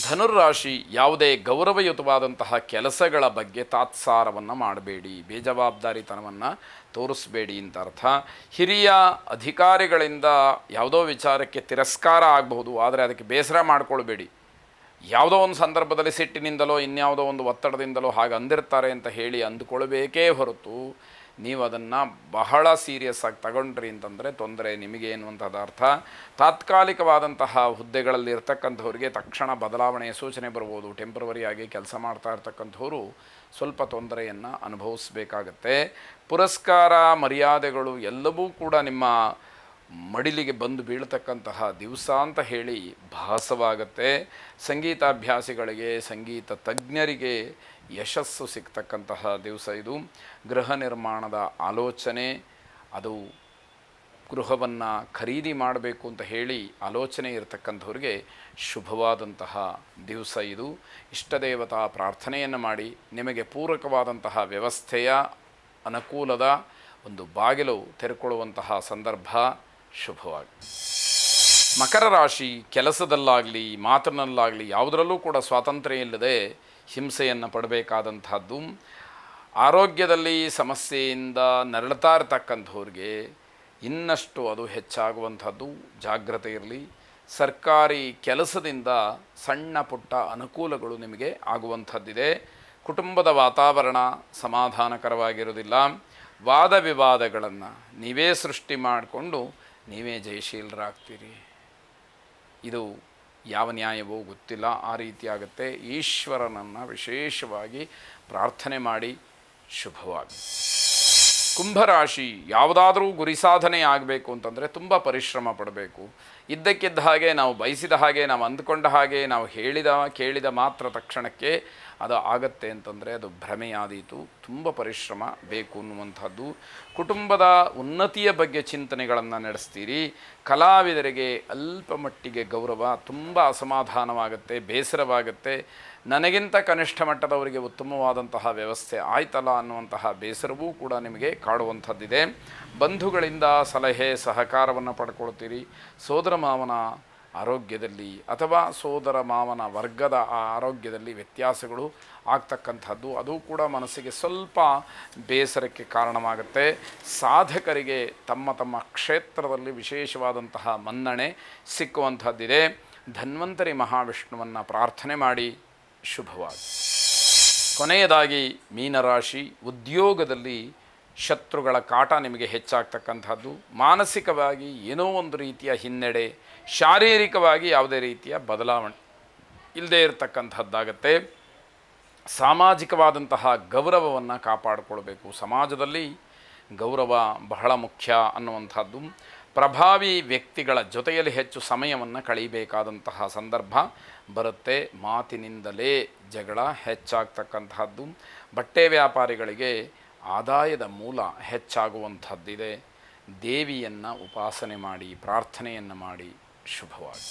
ಧನುರ್ರಾಶಿ, ಯಾವುದೇ ಗೌರವಯುತವಾದಂತಹ ಕೆಲಸಗಳ ಬಗ್ಗೆ ತಾತ್ಸಾರವನ್ನು ಮಾಡಬೇಡಿ, ಬೇಜವಾಬ್ದಾರಿತನವನ್ನು ತೋರಿಸಬೇಡಿ ಅಂತ ಅರ್ಥ. ಹಿರಿಯ ಅಧಿಕಾರಿಗಳಿಂದ ಯಾವುದೋ ವಿಚಾರಕ್ಕೆ ತಿರಸ್ಕಾರ ಆಗಬಹುದು, ಆದರೆ ಅದಕ್ಕೆ ಬೇಸರ ಮಾಡಿಕೊಳ್ಬೇಡಿ. ಯಾವುದೋ ಒಂದು ಸಂದರ್ಭದಲ್ಲಿ ಸಿಟ್ಟಿನಿಂದಲೋ ಇನ್ಯಾವುದೋ ಒಂದು ಒತ್ತಡದಿಂದಲೋ ಹಾಗೆ ಅಂದಿರ್ತಾರೆ ಅಂತ ಹೇಳಿ ಅಂದುಕೊಳ್ಬೇಕೇ ಹೊರತು ನೀವು ಅದನ್ನು ಬಹಳ ಸೀರಿಯಸ್ ಆಗಿ ತಗೊಂಡ್ರಿ ಅಂತಂದರೆ ತೊಂದರೆ ನಿಮಗೆ ಎನ್ನುವಂಥದ್ದು ಅರ್ಥ. ತಾತ್ಕಾಲಿಕವಾದಂತಹ ಹುದ್ದೆಗಳಲ್ಲಿ ಇರ್ತಕ್ಕಂಥವ್ರಿಗೆ ತಕ್ಷಣ ಬದಲಾವಣೆಯ ಸೂಚನೆ ಬರ್ಬೋದು. ಟೆಂಪ್ರವರಿಯಾಗಿ ಕೆಲಸ ಮಾಡ್ತಾ ಇರ್ತಕ್ಕಂಥವ್ರು ಸ್ವಲ್ಪ ತೊಂದರೆಯನ್ನು ಅನುಭವಿಸಬೇಕಾಗತ್ತೆ. ಪುರಸ್ಕಾರ ಮರ್ಯಾದೆಗಳು ಎಲ್ಲವೂ ಕೂಡ ನಿಮ್ಮ ಮಡಿಲಿಗೆ ಬಂದು ಬೀಳ್ತಕ್ಕಂತಹ ದಿವಸ ಅಂತ ಹೇಳಿ ಭಾಸವಾಗುತ್ತೆ. ಸಂಗೀತಾಭ್ಯಾಸಿಗಳಿಗೆ, ಸಂಗೀತ ತಜ್ಞರಿಗೆ ಯಶಸ್ಸು ಸಿಗ್ತಕ್ಕಂತಹ ದಿವಸ ಇದು. ಗೃಹ ನಿರ್ಮಾಣದ ಆಲೋಚನೆ, ಅದು ಗೃಹವನ್ನು ಖರೀದಿ ಮಾಡಬೇಕು ಅಂತ ಹೇಳಿ ಆಲೋಚನೆ ಇರತಕ್ಕಂಥವ್ರಿಗೆ ಶುಭವಾದಂತಹ ದಿವಸ ಇದು. ಇಷ್ಟದೇವತಾ ಪ್ರಾರ್ಥನೆಯನ್ನು ಮಾಡಿ ನಿಮಗೆ ಪೂರಕವಾದಂತಹ ವ್ಯವಸ್ಥೆಯ ಅನುಕೂಲದ ಒಂದು ಬಾಗಿಲು ತೆರೆಕೊಳ್ಳುವಂತಹ ಸಂದರ್ಭ ಶುಭವಾಗಿ. ಮಕರ ರಾಶಿ, ಕೆಲಸದಲ್ಲಾಗಲಿ ಮಾತಿನಲ್ಲಾಗಲಿ ಯಾವುದರಲ್ಲೂ ಕೂಡ ಸ್ವಾತಂತ್ರ್ಯ ಇಲ್ಲದೆ ಹಿಂಸೆಯನ್ನು ಪಡಬೇಕಾದಂಥದ್ದು. ಆರೋಗ್ಯದಲ್ಲಿ ಸಮಸ್ಯೆಯಿಂದ ನರಳುತ್ತಾ ಇರತಕ್ಕಂಥವ್ರಿಗೆ ಇನ್ನಷ್ಟು ಅದು ಹೆಚ್ಚಾಗುವಂಥದ್ದು, ಜಾಗ್ರತೆ ಇರಲಿ. ಸರ್ಕಾರಿ ಕೆಲಸದಿಂದ ಸಣ್ಣ ಪುಟ್ಟ ಅನುಕೂಲಗಳು ನಿಮಗೆ ಆಗುವಂಥದ್ದಿದೆ. ಕುಟುಂಬದ ವಾತಾವರಣ ಸಮಾಧಾನಕರವಾಗಿರೋದಿಲ್ಲ. ವಾದ ವಿವಾದಗಳನ್ನು ನೀವೇ ಸೃಷ್ಟಿ ಮಾಡಿಕೊಂಡು ನೀವೇ ಜಯಶೀಲರಾಗ್ತೀರಿ. ಇದು ಯಾವ ನ್ಯಾಯವೋ ಗೊತ್ತಿಲ್ಲ, ಆ ರೀತಿಯಾಗುತ್ತೆ. ಈಶ್ವರನನ್ನು ವಿಶೇಷವಾಗಿ ಪ್ರಾರ್ಥನೆ ಮಾಡಿ ಶುಭವಾಗಿ. ಕುಂಭರಾಶಿ, ಯಾವುದಾದ್ರೂ ಗುರಿ ಸಾಧನೆ ಆಗಬೇಕು ಅಂತಂದರೆ ತುಂಬ ಪರಿಶ್ರಮ ಪಡಬೇಕು. ಇದ್ದಕ್ಕಿದ್ದ ಹಾಗೆ ನಾವು ಬಯಸಿದ ಹಾಗೆ, ನಾವು ಅಂದುಕೊಂಡ ಹಾಗೆ, ನಾವು ಕೇಳಿದ ಮಾತ್ರ ತಕ್ಷಣಕ್ಕೆ ಅದು ಆಗತ್ತೆ ಅಂತಂದರೆ ಅದು ಭ್ರಮೆಯಾದೀತು. ತುಂಬ ಪರಿಶ್ರಮ ಬೇಕು ಅನ್ನುವಂಥದ್ದು. ಕುಟುಂಬದ ಉನ್ನತಿಯ ಬಗ್ಗೆ ಚಿಂತನೆಗಳನ್ನು ನಡೆಸ್ತೀರಿ. ಕಲಾವಿದರಿಗೆ ಅಲ್ಪ ಮಟ್ಟಿಗೆ ಗೌರವ, ತುಂಬ ಅಸಮಾಧಾನವಾಗುತ್ತೆ, ಬೇಸರವಾಗುತ್ತೆ. ನನಗಿಂತ ಕನಿಷ್ಠ ಮಟ್ಟದವರಿಗೆ ಉತ್ತಮವಾದಂತಹ ವ್ಯವಸ್ಥೆ ಆಯ್ತಲ್ಲ ಅನ್ನುವಂತಹ ಬೇಸರವೂ ಕೂಡ ನಿಮಗೆ ಕಾಡುವಂಥದ್ದಿದೆ. ಬಂಧುಗಳಿಂದ ಸಲಹೆ ಸಹಕಾರವನ್ನು ಪಡ್ಕೊಳ್ತೀರಿ. ಸೋದರ ಮಾವನ ಆರೋಗ್ಯದಲ್ಲಿ ಅಥವಾ ಸೋದರ ಮಾವನ ವರ್ಗದ ಆರೋಗ್ಯದಲ್ಲಿ ವ್ಯತ್ಯಾಸಗಳು ಆಗ್ತಕ್ಕಂಥದ್ದು, ಅದು ಕೂಡ ಮನಸ್ಸಿಗೆ ಸ್ವಲ್ಪ ಬೇಸರಕ್ಕೆ ಕಾರಣವಾಗುತ್ತೆ. ಸಾಧಕರಿಗೆ ತಮ್ಮ ತಮ್ಮ ಕ್ಷೇತ್ರದಲ್ಲಿ ವಿಶೇಷವಾದಂತಹ ಮನ್ನಣೆ ಸಿಕ್ಕುವಂಥದ್ದಿದೆ. ಧನ್ವಂತರಿ ಮಹಾವಿಷ್ಣುವನ್ನು ಪ್ರಾರ್ಥನೆ ಮಾಡಿ ಶುಭವಾಗಿ. ಕೊನೆಯದಾಗಿ ಮೀನರಾಶಿ, ಉದ್ಯೋಗದಲ್ಲಿ ಶತ್ರುಗಳ ಕಾಟ ನಿಮಗೆ ಹೆಚ್ಚಾಗ್ತಕ್ಕಂಥದ್ದು. ಮಾನಸಿಕವಾಗಿ ಏನೋ ಒಂದು ರೀತಿಯ ಹಿನ್ನಡೆ, ಶಾರೀರಿಕವಾಗಿ ಯಾವುದೇ ರೀತಿಯ ಬದಲಾವಣೆ ಇಲ್ಲದೇ ಇರತಕ್ಕಂಥದ್ದಾಗತ್ತೆ. ಸಾಮಾಜಿಕವಾದಂತಹ ಗೌರವವನ್ನು ಕಾಪಾಡಿಕೊಳ್ಬೇಕು. ಸಮಾಜದಲ್ಲಿ ಗೌರವ ಬಹಳ ಮುಖ್ಯ ಅನ್ನುವಂಥದ್ದು. ಪ್ರಭಾವಿ ವ್ಯಕ್ತಿಗಳ ಜೊತೆಯಲ್ಲಿ ಹೆಚ್ಚು ಸಮಯವನ್ನು ಕಳೀಬೇಕಾದಂತಹ ಸಂದರ್ಭ ಬರುತ್ತೆ. ಮಾತಿನಿಂದಲೇ ಜಗಳ ಹೆಚ್ಚಾಗ್ತಕ್ಕಂತಹದ್ದು. ಬಟ್ಟೆ ವ್ಯಾಪಾರಿಗಳಿಗೆ ಆದಾಯದ ಮೂಲ ಹೆಚ್ಚಾಗುವಂಥದ್ದಿದೆ. ದೇವಿಯನ್ನು ಉಪಾಸನೆ ಮಾಡಿ ಪ್ರಾರ್ಥನೆಯನ್ನು ಮಾಡಿ ಶುಭವಾಗಿ.